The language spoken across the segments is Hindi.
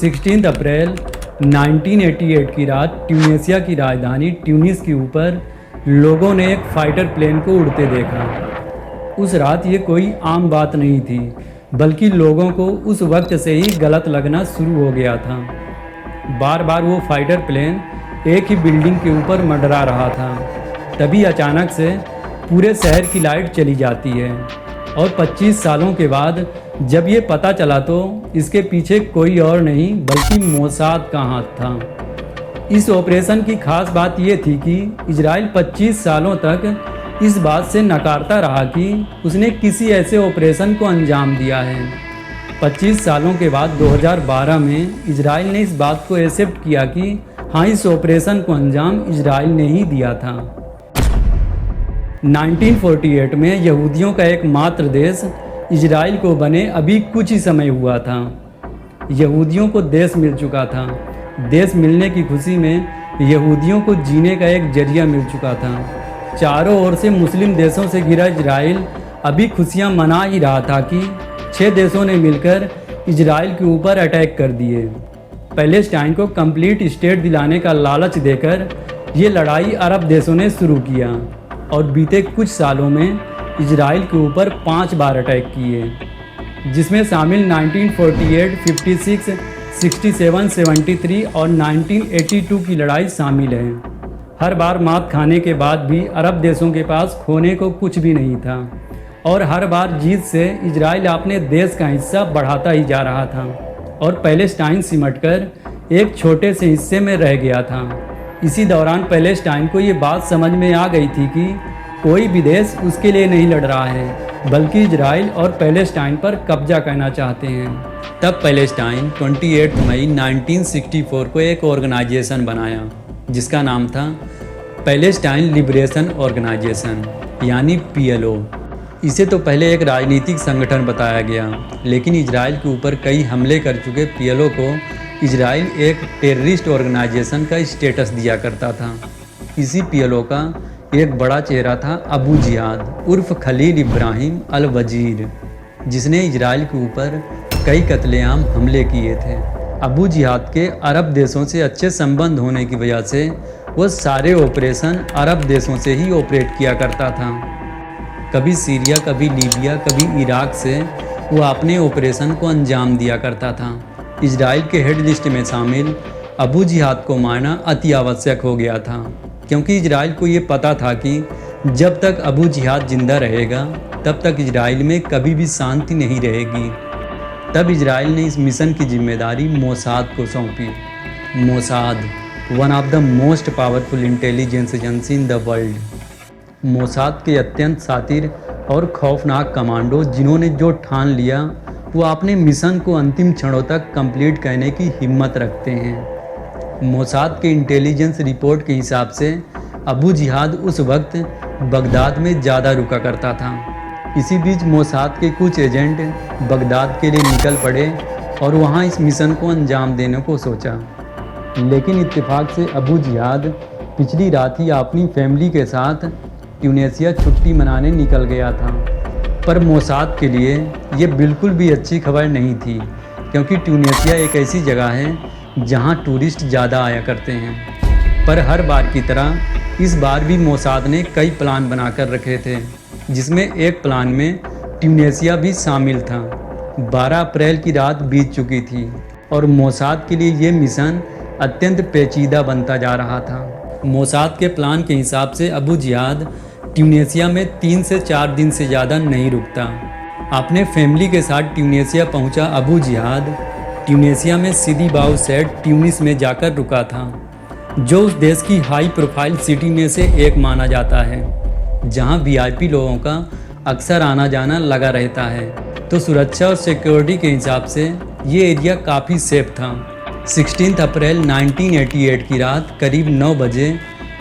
16 अप्रैल 1988 की रात ट्यूनीशिया की राजधानी ट्यूनिस के ऊपर लोगों ने एक फाइटर प्लेन को उड़ते देखा। उस रात ये कोई आम बात नहीं थी, बल्कि लोगों को उस वक्त से ही गलत लगना शुरू हो गया था। बार बार वो फाइटर प्लेन एक ही बिल्डिंग के ऊपर मंडरा रहा था। तभी अचानक से पूरे शहर की लाइट चली जाती है और 25 सालों के बाद जब ये पता चला तो इसके पीछे कोई और नहीं बल्कि मोसाद का हाथ था। इस ऑपरेशन की खास बात ये थी कि इजराइल 25 सालों तक इस बात से नकारता रहा कि उसने किसी ऐसे ऑपरेशन को अंजाम दिया है। 25 सालों के बाद 2012 में इजराइल ने इस बात को एक्सेप्ट किया कि हाँ, इस ऑपरेशन को अंजाम इजराइल ने ही दिया था। 1948 में यहूदियों का एकमात्र देश इजराइल को बने अभी कुछ ही समय हुआ था। यहूदियों को देश मिल चुका था। देश मिलने की खुशी में यहूदियों को जीने का एक जरिया मिल चुका था। चारों ओर से मुस्लिम देशों से घिरा इजराइल अभी खुशियां मना ही रहा था कि 6 देशों ने मिलकर इजराइल के ऊपर अटैक कर दिए। पैलेस्टाइन को कंप्लीट स्टेट दिलाने का लालच देकर ये लड़ाई अरब देशों ने शुरू किया और बीते कुछ सालों में इजराइल के ऊपर 5 बार अटैक किए, जिसमें शामिल 1948, 56, 67, 73 और 1982 की लड़ाई शामिल है। हर बार मात खाने के बाद भी अरब देशों के पास खोने को कुछ भी नहीं था और हर बार जीत से इजराइल अपने देश का हिस्सा बढ़ाता ही जा रहा था और पैलेस्टाइन सिमटकर एक छोटे से हिस्से में रह गया था। इसी दौरान पैलेस्टाइन को ये बात समझ में आ गई थी कि कोई भी देश उसके लिए नहीं लड़ रहा है, बल्कि इजराइल और पैलेस्टाइन पर कब्जा करना चाहते हैं। तब पैलेस्टाइन 28 मई 1964 को एक ऑर्गेनाइजेशन बनाया जिसका नाम था पैलेस्टाइन लिबरेशन ऑर्गेनाइजेशन यानी PLO। इसे तो पहले एक राजनीतिक संगठन बताया गया, लेकिन इजराइल के ऊपर कई हमले कर चुके PLO को इजराइल एक टेररिस्ट ऑर्गेनाइजेशन का स्टेटस दिया करता था। इसी PLO का एक बड़ा चेहरा था अबू जिहाद उर्फ खलील इब्राहिम अल वजीर, जिसने इजराइल के ऊपर कई कत्लेआम हमले किए थे। अबू जिहाद के अरब देशों से अच्छे संबंध होने की वजह से वो सारे ऑपरेशन अरब देशों से ही ऑपरेट किया करता था। कभी सीरिया, कभी लीबिया, कभी इराक से वो अपने ऑपरेशन को अंजाम दिया करता था। इजराइल के हेड लिस्ट में शामिल अबू जिहाद को मारना अति आवश्यक हो गया था, क्योंकि इजराइल को ये पता था कि जब तक अबू जिहाद जिंदा रहेगा तब तक इजराइल में कभी भी शांति नहीं रहेगी। तब इजराइल ने इस मिशन की जिम्मेदारी मोसाद को सौंपी। Mossad, one of the most powerful intelligence agency in the world. Mossad के अत्यंत शातिर और खौफनाक कमांडो जिन्होंने जो ठान लिया वो अपने मिशन को अंतिम क्षणों तक कंप्लीट करने की हिम्मत रखते हैं। मोसाद के इंटेलिजेंस रिपोर्ट के हिसाब से अबू जिहाद उस वक्त बगदाद में ज़्यादा रुका करता था। इसी बीच मोसाद के कुछ एजेंट बगदाद के लिए निकल पड़े और वहां इस मिशन को अंजाम देने को सोचा, लेकिन इत्तेफाक से अबू जिहाद पिछली रात ही अपनी फैमिली के साथ ट्यूनीशिया छुट्टी मनाने निकल गया था। पर मोसाद के लिए ये बिल्कुल भी अच्छी खबर नहीं थी, क्योंकि ट्यूनीशिया एक ऐसी जगह है जहां टूरिस्ट ज़्यादा आया करते हैं। पर हर बार की तरह इस बार भी मोसाद ने कई प्लान बनाकर रखे थे, जिसमें एक प्लान में ट्यूनीशिया भी शामिल था। 12 अप्रैल की रात बीत चुकी थी और मोसाद के लिए ये मिशन अत्यंत पेचीदा बनता जा रहा था। मोसाद के प्लान के हिसाब से अबू जिहाद ट्यूनीशिया में 3 से 4 दिन से ज़्यादा नहीं रुकता। अपने फैमिली के साथ ट्यूनीशिया पहुंचा अबू जिहाद ट्यूनीशिया में सीदी बाउ सेट ट्यूनिस में जाकर रुका था, जो उस देश की हाई प्रोफाइल सिटी में से एक माना जाता है, जहां VIP लोगों का अक्सर आना जाना लगा रहता है। तो सुरक्षा और सिक्योरिटी के हिसाब से ये एरिया काफ़ी सेफ था। 16 अप्रैल 1988 की रात करीब 9 बजे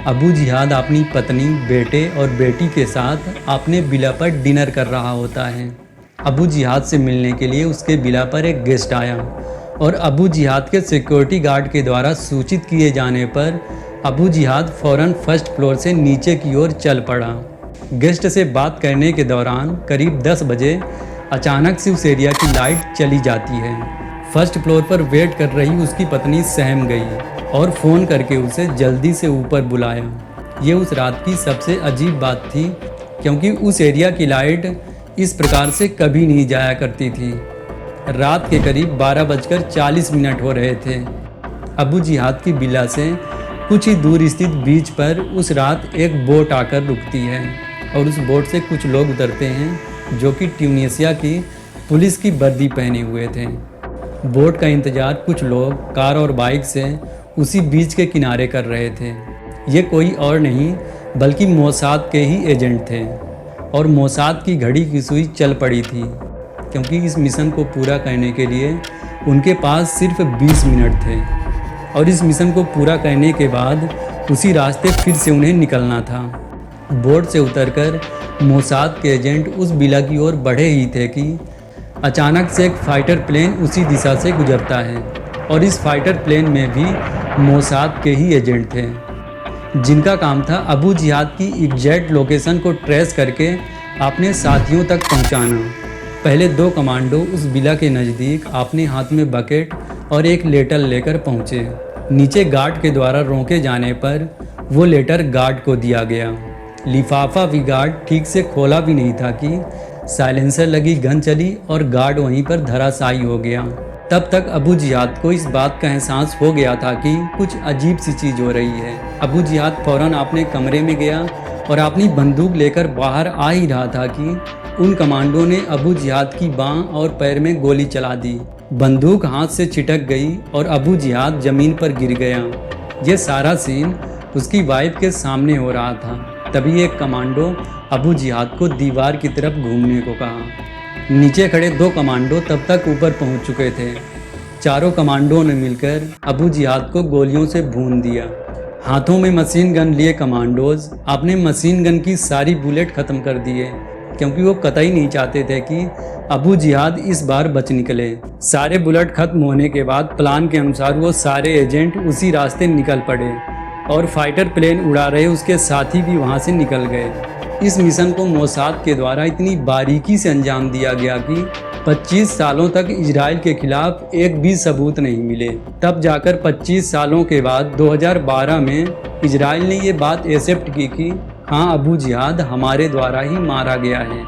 अबू जिहाद अपनी पत्नी, बेटे और बेटी के साथ अपने विला पर डिनर कर रहा होता है। अबू जिहाद से मिलने के लिए उसके विला पर एक गेस्ट आया और अबू जिहाद के सिक्योरिटी गार्ड के द्वारा सूचित किए जाने पर अबू जिहाद फ़ौरन फर्स्ट फ्लोर से नीचे की ओर चल पड़ा। गेस्ट से बात करने के दौरान करीब 10 बजे अचानक से उस एरिया की लाइट चली जाती है। फर्स्ट फ्लोर पर वेट कर रही उसकी पत्नी सहम गई और फ़ोन करके उसे जल्दी से ऊपर बुलाया। ये उस रात की सबसे अजीब बात थी, क्योंकि उस एरिया की लाइट इस प्रकार से कभी नहीं जाया करती थी। रात के करीब 12:40 हो रहे थे। अबू जिहाद की विला से कुछ ही दूर स्थित बीच पर उस रात एक बोट आकर रुकती है और उस बोट से कुछ लोग उतरते हैं जो कि ट्यूनीशिया की पुलिस की वर्दी पहने हुए थे। बोट का इंतज़ार कुछ लोग कार और बाइक से उसी बीच के किनारे कर रहे थे। ये कोई और नहीं बल्कि मोसाद के ही एजेंट थे और मोसाद की घड़ी की सुई चल पड़ी थी, क्योंकि इस मिशन को पूरा करने के लिए उनके पास सिर्फ 20 मिनट थे और इस मिशन को पूरा करने के बाद उसी रास्ते फिर से उन्हें निकलना था। बोट से उतरकर मोसाद के एजेंट उस विला की ओर बढ़े ही थे कि अचानक से एक फाइटर प्लेन उसी दिशा से गुजरता है और इस फाइटर प्लेन में भी मोसाद के ही एजेंट थे, जिनका काम था अबू जिहाद की एग्जैक्ट लोकेशन को ट्रेस करके अपने साथियों तक पहुंचाना। पहले 2 कमांडो उस विला के नज़दीक अपने हाथ में बकेट और एक लेटर लेकर पहुंचे। नीचे गार्ड के द्वारा रोके जाने पर वो लेटर गार्ड को दिया गया। लिफाफा भी गार्ड ठीक से खोला भी नहीं था कि साइलेंसर लगी गन चली और गार्ड वहीं पर धराशायी हो गया। तब तक अबू जिहाद को इस बात का एहसास हो गया था कि कुछ अजीब सी चीज़ हो रही है। अबू जिहाद फौरन अपने कमरे में गया और अपनी बंदूक लेकर बाहर आ ही रहा था कि उन कमांडो ने अबू जिहाद की बांह और पैर में गोली चला दी। बंदूक हाथ से छिटक गई और अबू जिहाद ज़मीन पर गिर गया। ये सारा सीन उसकी वाइफ के सामने हो रहा था। तभी एक कमांडो अबू जिहाद को दीवार की तरफ घूमने को कहा। नीचे खड़े 2 कमांडो तब तक ऊपर पहुंच चुके थे। चारों कमांडो ने मिलकर अबू जिहाद को गोलियों से भून दिया। हाथों में मशीन गन लिए कमांडोज अपने मशीन गन की सारी बुलेट ख़त्म कर दिए, क्योंकि वो कतई नहीं चाहते थे कि अबू जिहाद इस बार बच निकले। सारे बुलेट खत्म होने के बाद प्लान के अनुसार वो सारे एजेंट उसी रास्ते निकल पड़े और फाइटर प्लेन उड़ा रहे उसके साथी भी वहां से निकल गए। इस मिशन को मोसाद के द्वारा इतनी बारीकी से अंजाम दिया गया कि 25 सालों तक इजराइल के खिलाफ एक भी सबूत नहीं मिले। तब जाकर 25 सालों के बाद 2012 में इजराइल ने ये बात एक्सेप्ट की कि हाँ, अबू जिहाद हमारे द्वारा ही मारा गया है।